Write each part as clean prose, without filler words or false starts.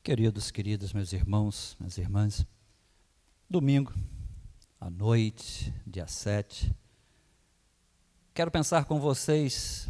Queridos, queridas, meus irmãos, minhas irmãs, domingo, à noite, dia 7, quero pensar com vocês,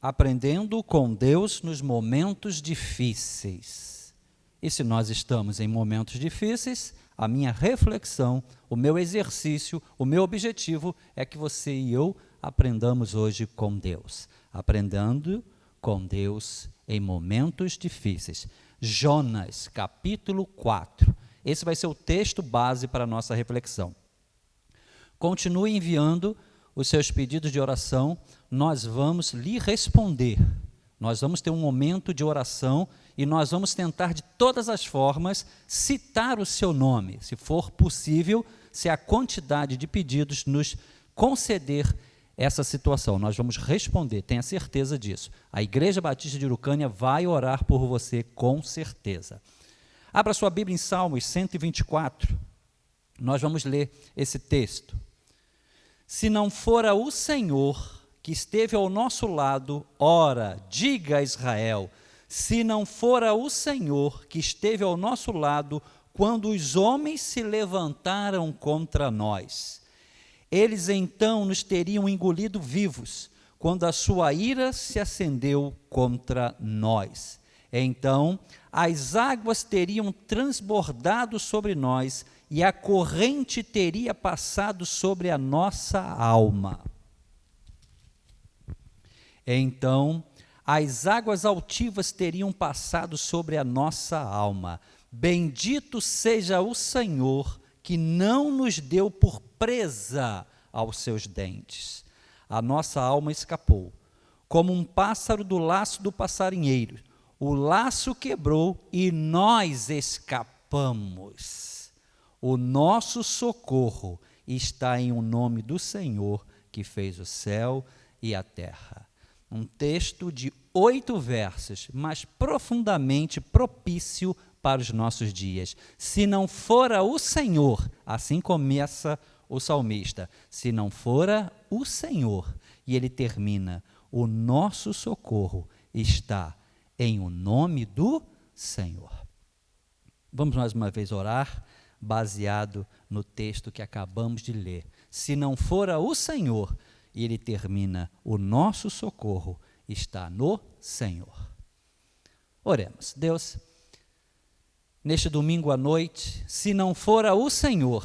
aprendendo com Deus nos momentos difíceis. E se nós estamos em momentos difíceis, a minha reflexão, o meu exercício, o meu objetivo é que você e eu aprendamos hoje com Deus. Aprendendo com Deus em momentos difíceis. Jonas, capítulo 4. Esse vai ser o texto base para a nossa reflexão. Continue enviando os seus pedidos de oração, nós vamos lhe responder. Nós vamos ter um momento de oração e nós vamos tentar de todas as formas citar o seu nome, se for possível, se a quantidade de pedidos nos conceder essa situação. Nós vamos responder, tenha certeza disso. A Igreja Batista de Urucânia vai orar por você com certeza. Abra sua Bíblia em Salmos 124, nós vamos ler esse texto. Se não fora o Senhor que esteve ao nosso lado, ora, diga a Israel, se não fora o Senhor que esteve ao nosso lado, quando os homens se levantaram contra nós, eles então nos teriam engolido vivos, quando a sua ira se acendeu contra nós. Então, as águas teriam transbordado sobre nós, e a corrente teria passado sobre a nossa alma. Então, as águas altivas teriam passado sobre a nossa alma. Bendito seja o Senhor, que não nos deu por presa aos seus dentes. A nossa alma escapou, como um pássaro do laço do passarinheiro. O laço quebrou e nós escapamos. O nosso socorro está em o nome do Senhor, que fez o céu e a terra. Um texto de 8 versos, mas profundamente propício para os nossos dias. Se não fora o Senhor, assim começa o salmista, se não fora o Senhor, e ele termina, o nosso socorro está em o nome do Senhor. Vamos mais uma vez orar, baseado no texto que acabamos de ler. Se não fora o Senhor, e ele termina, o nosso socorro está no Senhor. Oremos. Deus, neste domingo à noite, se não fora o Senhor,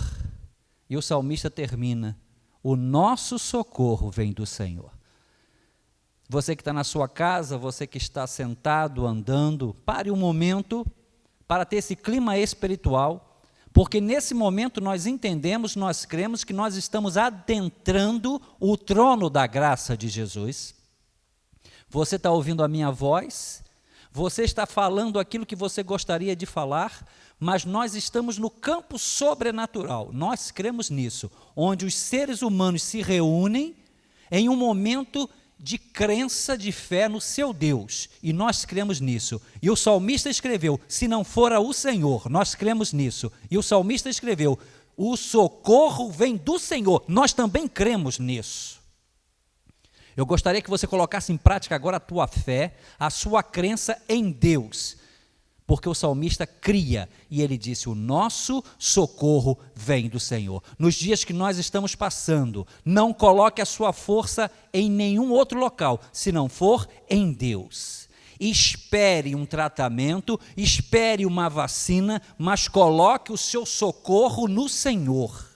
e o salmista termina, o nosso socorro vem do Senhor. Você que está na sua casa, você que está sentado, andando, pare um momento para ter esse clima espiritual, porque nesse momento nós entendemos, nós cremos que nós estamos adentrando o trono da graça de Jesus. Você está ouvindo a minha voz, você está falando aquilo que você gostaria de falar, mas nós estamos no campo sobrenatural, nós cremos nisso, onde os seres humanos se reúnem em um momento de crença, de fé no seu Deus, e nós cremos nisso. E o salmista escreveu, se não fora o Senhor, nós cremos nisso. E o salmista escreveu, o socorro vem do Senhor, nós também cremos nisso. Eu gostaria que você colocasse em prática agora a tua fé, a sua crença em Deus, porque o salmista cria, e ele disse, o nosso socorro vem do Senhor. Nos dias que nós estamos passando, não coloque a sua força em nenhum outro local, se não for em Deus. Espere um tratamento, espere uma vacina, mas coloque o seu socorro no Senhor.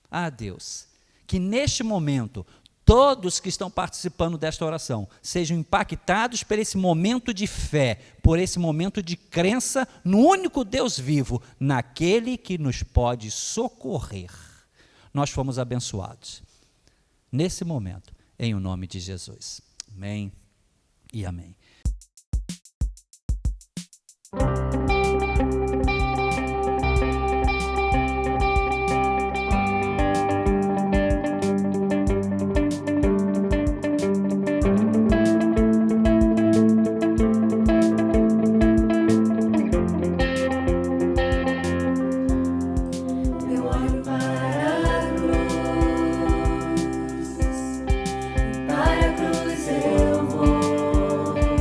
Ah, Deus, que neste momento todos que estão participando desta oração sejam impactados por esse momento de fé, por esse momento de crença no único Deus vivo, naquele que nos pode socorrer. Nós fomos abençoados nesse momento, em o nome de Jesus. Amém e amém. Para a cruz eu vou.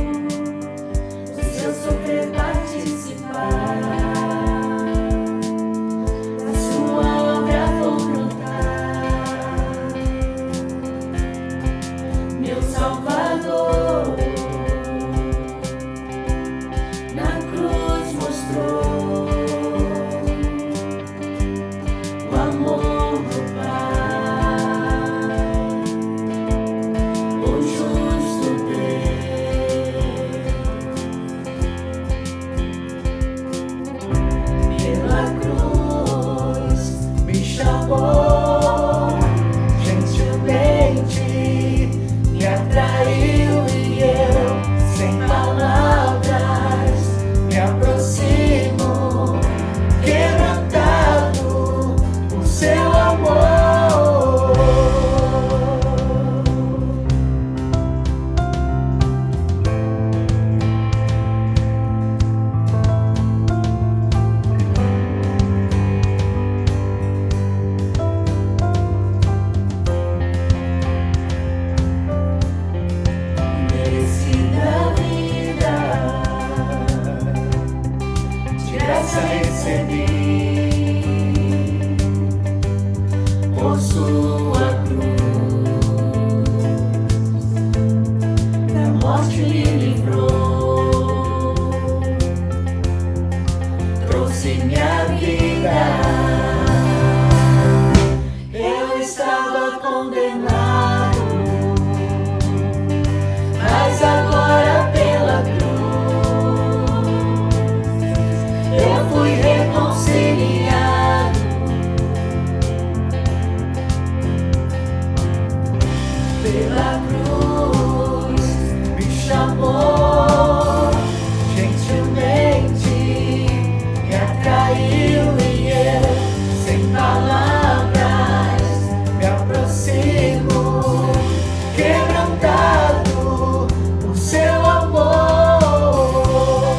aproximo, quebrantado por seu amor. Por sua cruz, da morte me livrou, trouxe minha vida. Eu estava condenado, mas agora pela cruz eu fui reconciliado. Pela cruz me chamou, gentilmente me atraiu e eu, sem palavras, me aproximo, quebrantado por seu amor.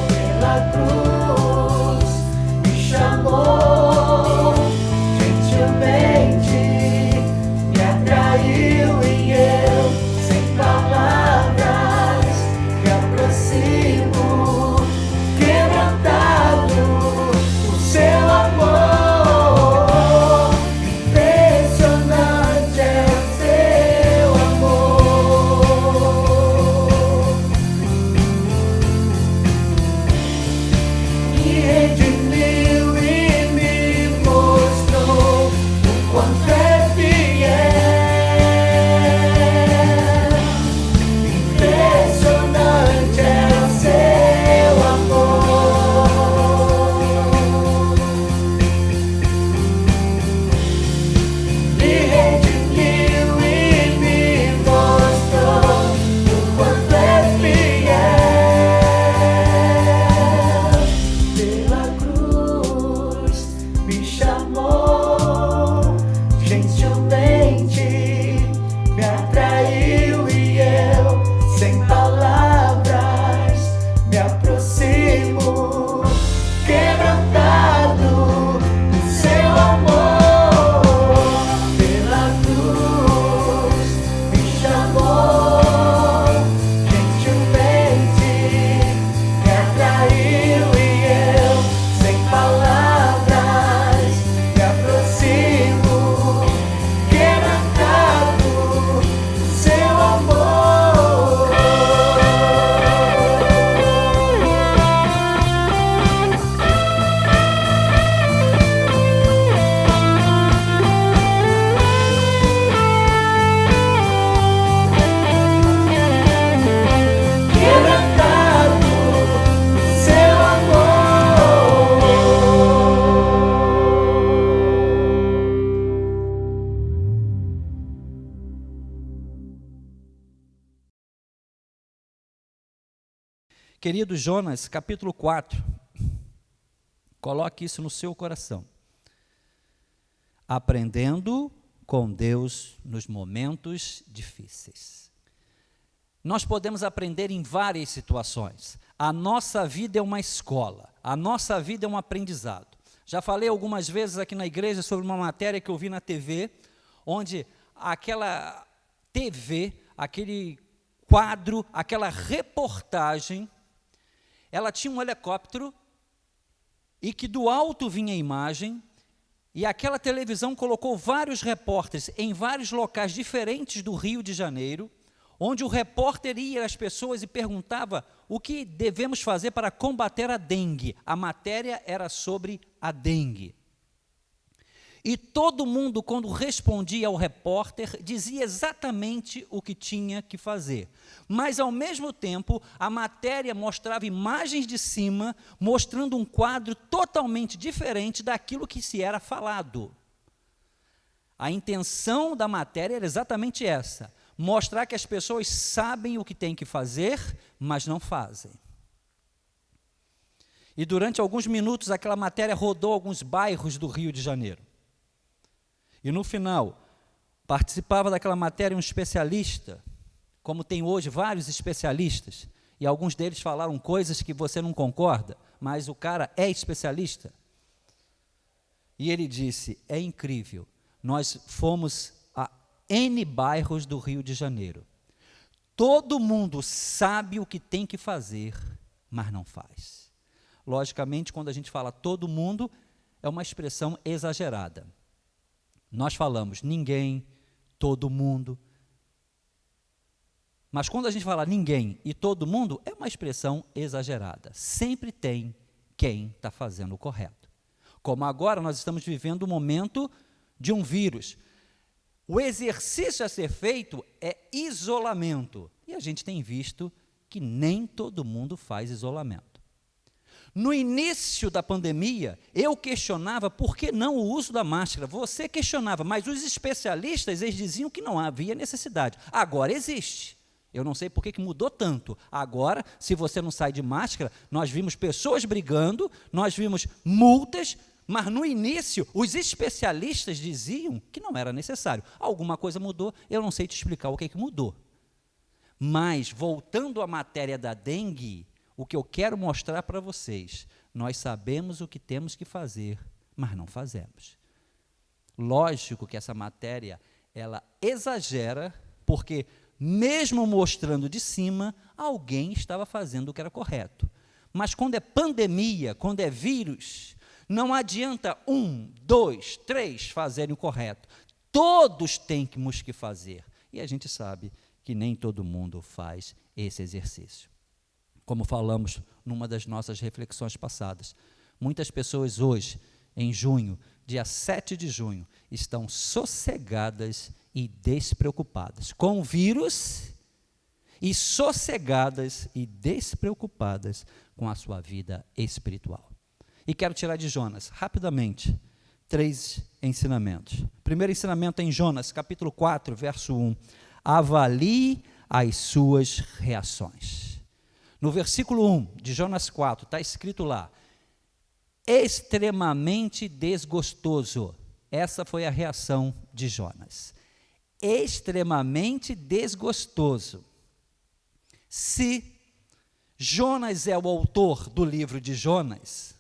Pela cruz me chamou, gentilmente me atraiu e eu, sem palavras, me aproximo, quebrantado por seu amor. Impressionante é o seu amor, me redimiu e me mostrou o quanto é fiel. Impressionante é o seu amor, me redimiu e me mostrou o quanto é fiel. Pela cruz me chamou, gentilmente me atraiu e eu, sem palavras, me aproximo, quebrantado por seu amor. Pela cruz me chamou, gentilmente me atraiu e eu, sem palavras, me aproximo, quebrantado por seu amor. Quebrantado por seu amor. Querido Jonas, capítulo 4, coloque isso no seu coração. Aprendendo com Deus nos momentos difíceis. Nós podemos aprender em várias situações. A nossa vida é uma escola, a nossa vida é um aprendizado. Já falei algumas vezes aqui na igreja sobre uma matéria que eu vi na TV, onde aquela TV, aquele quadro, aquela reportagem, ela tinha um helicóptero e que do alto vinha a imagem, e aquela televisão colocou vários repórteres em vários locais diferentes do Rio de Janeiro, onde o repórter ia às pessoas e perguntava o que devemos fazer para combater a dengue. A matéria era sobre a dengue. E todo mundo, quando respondia ao repórter, dizia exatamente o que tinha que fazer. Mas, ao mesmo tempo, a matéria mostrava imagens de cima, mostrando um quadro totalmente diferente daquilo que se era falado. A intenção da matéria era exatamente essa: mostrar que as pessoas sabem o que têm que fazer, mas não fazem. E durante alguns minutos aquela matéria rodou alguns bairros do Rio de Janeiro. E no final, participava daquela matéria um especialista, como tem hoje vários especialistas, e alguns deles falaram coisas que você não concorda, mas o cara é especialista. E ele disse, é incrível, nós fomos a N bairros do Rio de Janeiro. Todo mundo sabe o que tem que fazer, mas não faz. Logicamente, quando a gente fala todo mundo, é uma expressão exagerada. Nós falamos ninguém, todo mundo. Mas quando a gente fala ninguém e todo mundo, é uma expressão exagerada. Sempre tem quem está fazendo o correto. Como agora nós estamos vivendo um momento de um vírus. O exercício a ser feito é isolamento. E a gente tem visto que nem todo mundo faz isolamento. No início da pandemia, eu questionava por que não o uso da máscara. Você questionava, mas os especialistas eles diziam que não havia necessidade. Agora existe. Eu não sei por que mudou tanto. Agora, se você não sai de máscara, nós vimos pessoas brigando, nós vimos multas, mas no início, os especialistas diziam que não era necessário. Alguma coisa mudou, eu não sei te explicar o que mudou. Mas, voltando à matéria da dengue, o que eu quero mostrar para vocês, nós sabemos o que temos que fazer, mas não fazemos. Lógico que essa matéria, ela exagera, porque mesmo mostrando de cima, alguém estava fazendo o que era correto. Mas quando é pandemia, quando é vírus, não adianta 1, 2, 3 fazerem o correto. Todos temos que fazer. E a gente sabe que nem todo mundo faz esse exercício. Como falamos numa das nossas reflexões passadas, muitas pessoas hoje, em junho, dia 7 de junho, estão sossegadas e despreocupadas com o vírus e sossegadas e despreocupadas com a sua vida espiritual. E quero tirar de Jonas, rapidamente, 3 ensinamentos. Primeiro ensinamento é em Jonas, capítulo 4, verso 1. Avalie as suas reações. No versículo 1 de Jonas 4, está escrito lá, extremamente desgostoso. Essa foi a reação de Jonas. Extremamente desgostoso. Se Jonas é o autor do livro de Jonas,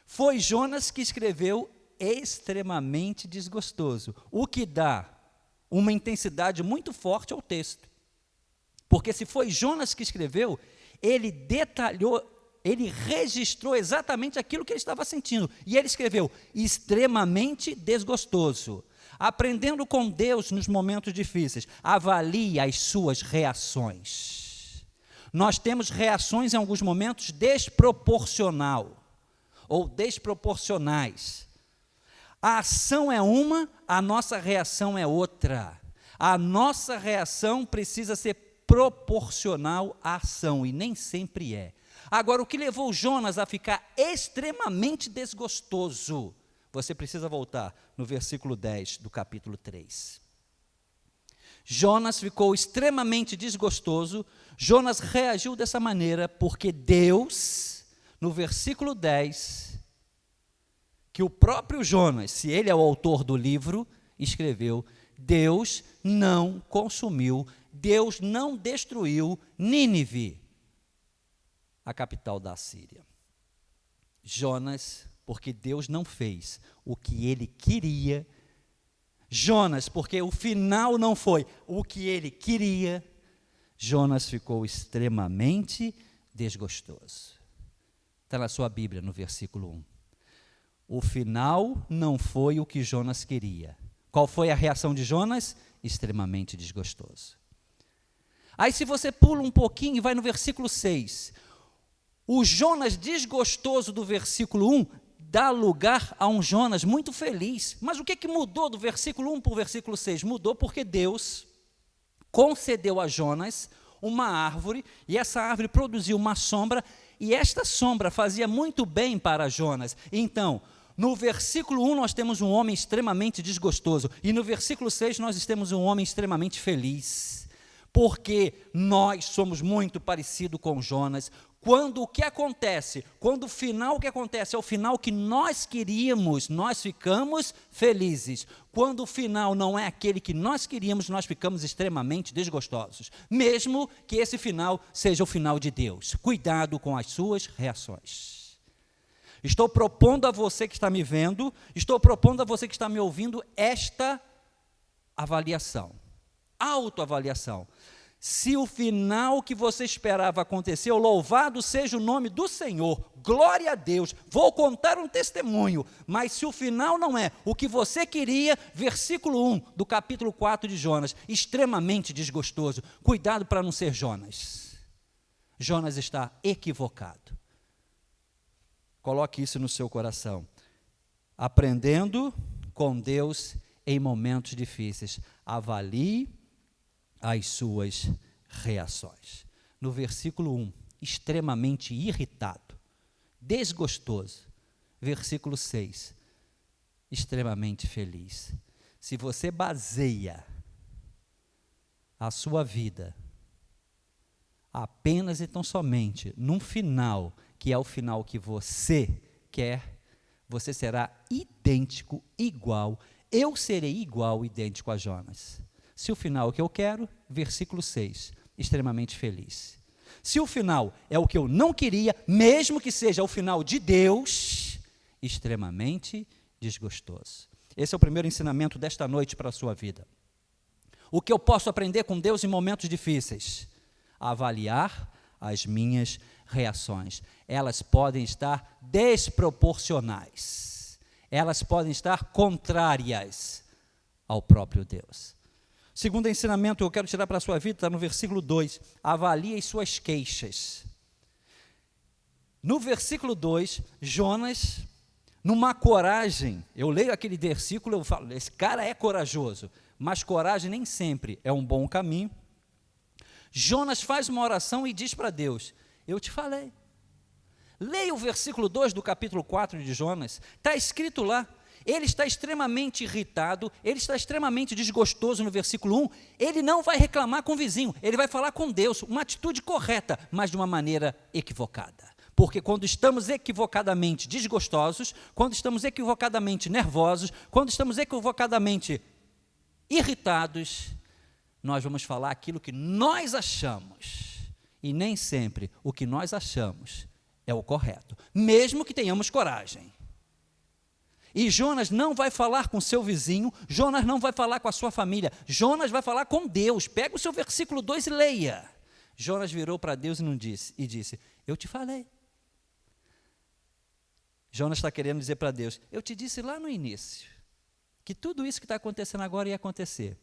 foi Jonas que escreveu extremamente desgostoso, o que dá uma intensidade muito forte ao texto. Porque se foi Jonas que escreveu, ele detalhou, ele registrou exatamente aquilo que ele estava sentindo. E ele escreveu, extremamente desgostoso. Aprendendo com Deus nos momentos difíceis, avalie as suas reações. Nós temos reações em alguns momentos desproporcional ou desproporcionais. A ação é uma, a nossa reação é outra. A nossa reação precisa ser proporcional à ação, e nem sempre é. Agora, o que levou Jonas a ficar extremamente desgostoso? Você precisa voltar no versículo 10 do capítulo 3. Jonas ficou extremamente desgostoso. Jonas reagiu dessa maneira porque Deus, no versículo 10, que o próprio Jonas, se ele é o autor do livro, escreveu, Deus não consumiu, Deus não destruiu Nínive, a capital da Síria. Jonas, porque Deus não fez o que ele queria. Jonas, porque o final não foi o que ele queria. Jonas ficou extremamente desgostoso. Está na sua Bíblia, no versículo 1. O final não foi o que Jonas queria. Qual foi a reação de Jonas? Extremamente desgostoso. Aí se você pula um pouquinho e vai no versículo 6, o Jonas desgostoso do versículo 1 dá lugar a um Jonas muito feliz. Mas o que mudou do versículo 1 para o versículo 6? Mudou porque Deus concedeu a Jonas uma árvore, e essa árvore produziu uma sombra, e esta sombra fazia muito bem para Jonas. Então, no versículo 1 nós temos um homem extremamente desgostoso, e no versículo 6 nós temos um homem extremamente feliz, porque nós somos muito parecidos com Jonas, Quando o que acontece, quando o final que acontece é o final que nós queríamos, nós ficamos felizes. Quando o final não é aquele que nós queríamos, nós ficamos extremamente desgostosos. Mesmo que esse final seja o final de Deus. Cuidado com as suas reações. Estou propondo a você que está me vendo, estou propondo a você que está me ouvindo esta avaliação, autoavaliação. Se o final que você esperava aconteceu, louvado seja o nome do Senhor, glória a Deus, vou contar um testemunho, mas se o final não é o que você queria, versículo 1 do capítulo 4 de Jonas, extremamente desgostoso, cuidado para não ser Jonas. Jonas está equivocado. Coloque isso no seu coração. Aprendendo com Deus em momentos difíceis, avalie as suas reações. No versículo 1, extremamente irritado, desgostoso. Versículo 6, extremamente feliz. Se você baseia a sua vida apenas e tão somente num final, que é o final que você quer, você será idêntico, igual, eu serei igual, idêntico a Jonas. Se o final que eu quero, versículo 6, extremamente feliz. Se o final é o que eu não queria, mesmo que seja o final de Deus, extremamente desgostoso. Esse é o primeiro ensinamento desta noite para a sua vida. O que eu posso aprender com Deus em momentos difíceis? Avaliar as minhas reações. Elas podem estar desproporcionais. Elas podem estar contrárias ao próprio Deus. Segundo ensinamento que eu quero tirar para a sua vida, está no versículo 2, avalie as suas queixas. No versículo 2, Jonas, numa coragem, eu leio aquele versículo, eu falo, esse cara é corajoso, mas coragem nem sempre é um bom caminho. Jonas faz uma oração e diz para Deus, eu te falei. Leia o versículo 2 do capítulo 4 de Jonas, está escrito lá, ele está extremamente irritado, ele está extremamente desgostoso no versículo 1, ele não vai reclamar com o vizinho, ele vai falar com Deus, uma atitude correta, mas de uma maneira equivocada. Porque quando estamos equivocadamente desgostosos, quando estamos equivocadamente nervosos, quando estamos equivocadamente irritados, nós vamos falar aquilo que nós achamos, e nem sempre o que nós achamos é o correto, mesmo que tenhamos coragem. E Jonas não vai falar com seu vizinho, Jonas não vai falar com a sua família, Jonas vai falar com Deus. Pega o seu versículo 2 e leia. Jonas virou para Deus e disse, eu te falei. Jonas está querendo dizer para Deus, eu te disse lá no início, que tudo isso que está acontecendo agora ia acontecer.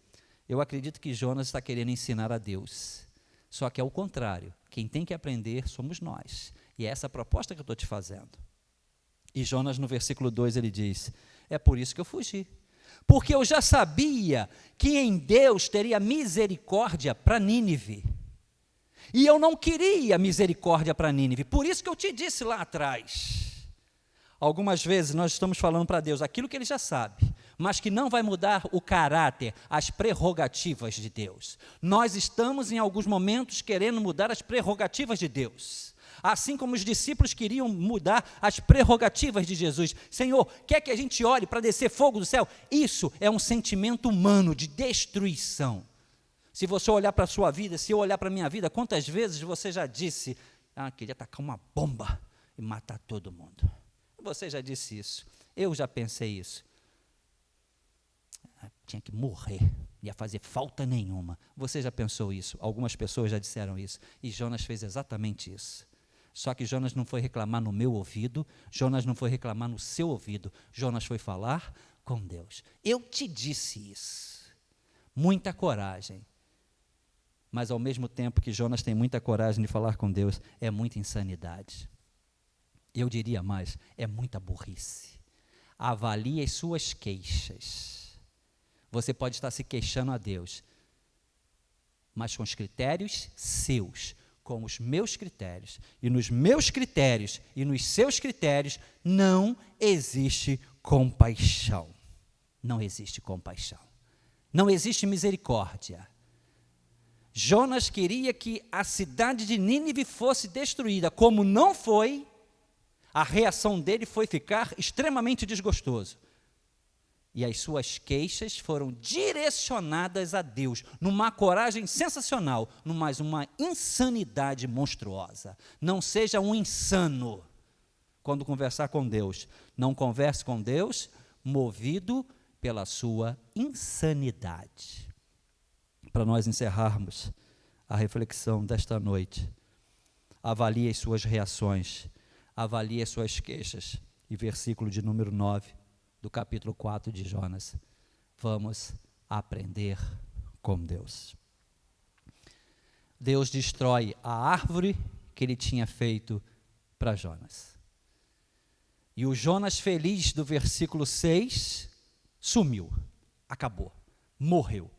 Eu acredito que Jonas está querendo ensinar a Deus, só que é o contrário, quem tem que aprender somos nós, e é essa a proposta que eu estou te fazendo. E Jonas, no versículo 2, ele diz, é por isso que eu fugi, porque eu já sabia que em Deus teria misericórdia para Nínive, e eu não queria misericórdia para Nínive, por isso que eu te disse lá atrás. Algumas vezes nós estamos falando para Deus aquilo que Ele já sabe, mas que não vai mudar o caráter, as prerrogativas de Deus. Nós estamos em alguns momentos querendo mudar as prerrogativas de Deus. Assim como os discípulos queriam mudar as prerrogativas de Jesus. Senhor, quer que a gente ore para descer fogo do céu? Isso é um sentimento humano de destruição. Se você olhar para a sua vida, se eu olhar para a minha vida, quantas vezes você já disse, queria tacar uma bomba e matar todo mundo. Você já disse isso, eu já pensei isso. Tinha que morrer, não ia fazer falta nenhuma. Você já pensou isso, algumas pessoas já disseram isso, e Jonas fez exatamente isso. Só que Jonas não foi reclamar no meu ouvido, Jonas não foi reclamar no seu ouvido, Jonas foi falar com Deus. Eu te disse isso. Muita coragem. Mas ao mesmo tempo que Jonas tem muita coragem de falar com Deus, é muita insanidade. Eu diria mais, é muita burrice. Avalie as suas queixas. Você pode estar se queixando a Deus, mas com os critérios seus, com os meus critérios, e nos meus critérios e nos seus critérios não existe compaixão. Não existe compaixão. Não existe misericórdia. Jonas queria que a cidade de Nínive fosse destruída. Como não foi, a reação dele foi ficar extremamente desgostoso. E as suas queixas foram direcionadas a Deus, numa coragem sensacional, mas uma insanidade monstruosa. Não seja um insano quando conversar com Deus. Não converse com Deus movido pela sua insanidade. Para nós encerrarmos a reflexão desta noite, avalie as suas reações, avalie as suas queixas. E versículo de número 9, do capítulo 4 de Jonas, vamos aprender com Deus. Deus destrói a árvore que ele tinha feito para Jonas. E o Jonas feliz do versículo 6 sumiu, acabou, morreu.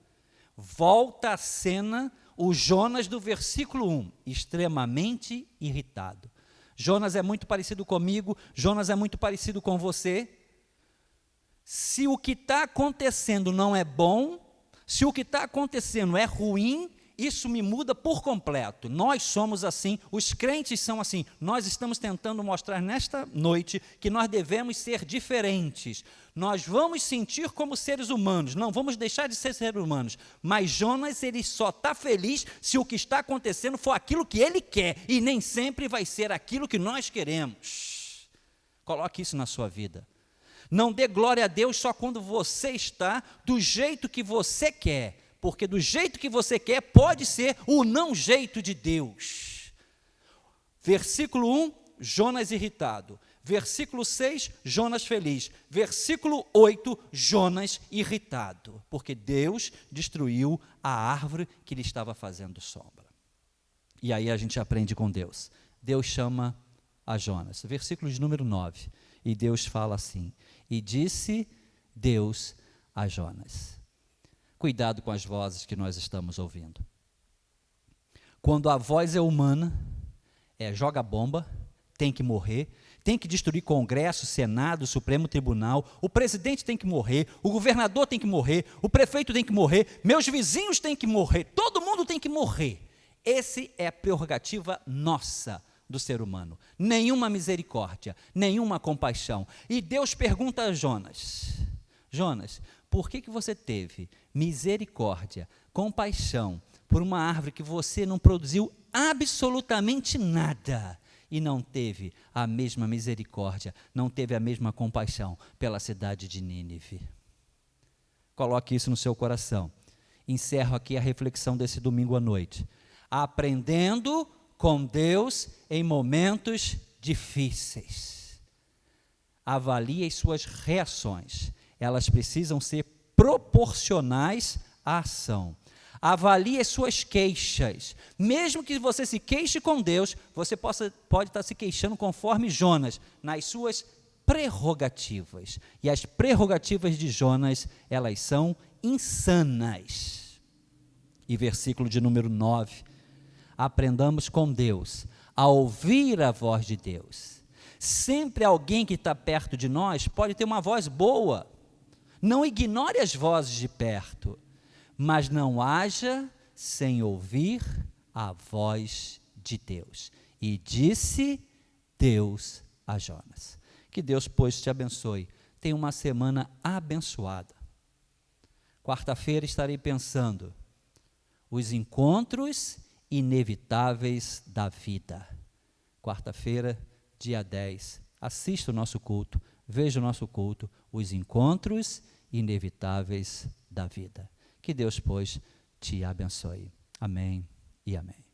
Volta à cena o Jonas do versículo 1, extremamente irritado. Jonas é muito parecido comigo, Jonas é muito parecido com você. Se o que está acontecendo não é bom, se o que está acontecendo é ruim, isso me muda por completo. Nós somos assim, os crentes são assim. Nós estamos tentando mostrar nesta noite que nós devemos ser diferentes. Nós vamos sentir como seres humanos, não vamos deixar de ser seres humanos. Mas Jonas, ele só está feliz se o que está acontecendo for aquilo que ele quer, e nem sempre vai ser aquilo que nós queremos. Coloque isso na sua vida. Não dê glória a Deus só quando você está do jeito que você quer, porque do jeito que você quer pode ser o não jeito de Deus. Versículo 1, Jonas irritado. Versículo 6, Jonas feliz. Versículo 8, Jonas irritado, porque Deus destruiu a árvore que lhe estava fazendo sombra. E aí a gente aprende com Deus. Deus chama a Jonas. Versículo de número 9. E Deus fala assim: e disse Deus a Jonas. Cuidado com as vozes que nós estamos ouvindo. Quando a voz é humana, joga bomba, tem que morrer, tem que destruir Congresso, Senado, Supremo Tribunal, o presidente tem que morrer, o governador tem que morrer, o prefeito tem que morrer, meus vizinhos têm que morrer, todo mundo tem que morrer. Essa é a prerrogativa nossa do ser humano. Nenhuma misericórdia, nenhuma compaixão. E Deus pergunta a Jonas: Jonas, por que você teve misericórdia, compaixão por uma árvore que você não produziu absolutamente nada, e não teve a mesma misericórdia, não teve a mesma compaixão pela cidade de Nínive? Coloque isso no seu coração. Encerro aqui a reflexão desse domingo à noite. Aprendendo com Deus em momentos difíceis. Avalie as suas reações. Elas precisam ser proporcionais à ação. Avalie as suas queixas. Mesmo que você se queixe com Deus, você pode estar se queixando conforme Jonas, nas suas prerrogativas. E as prerrogativas de Jonas, elas são insanas. E versículo de número 9. Aprendamos com Deus a ouvir a voz de Deus. Sempre alguém que está perto de nós pode ter uma voz boa. Não ignore as vozes de perto, mas não haja sem ouvir a voz de Deus. E disse Deus a Jonas. Que Deus, pois, te abençoe. Tenha uma semana abençoada. Quarta-feira estarei pensando os encontros inevitáveis da vida. Quarta-feira, dia 10, assista o nosso culto, veja o nosso culto, os encontros inevitáveis da vida. Que Deus, pois, te abençoe. Amém e amém.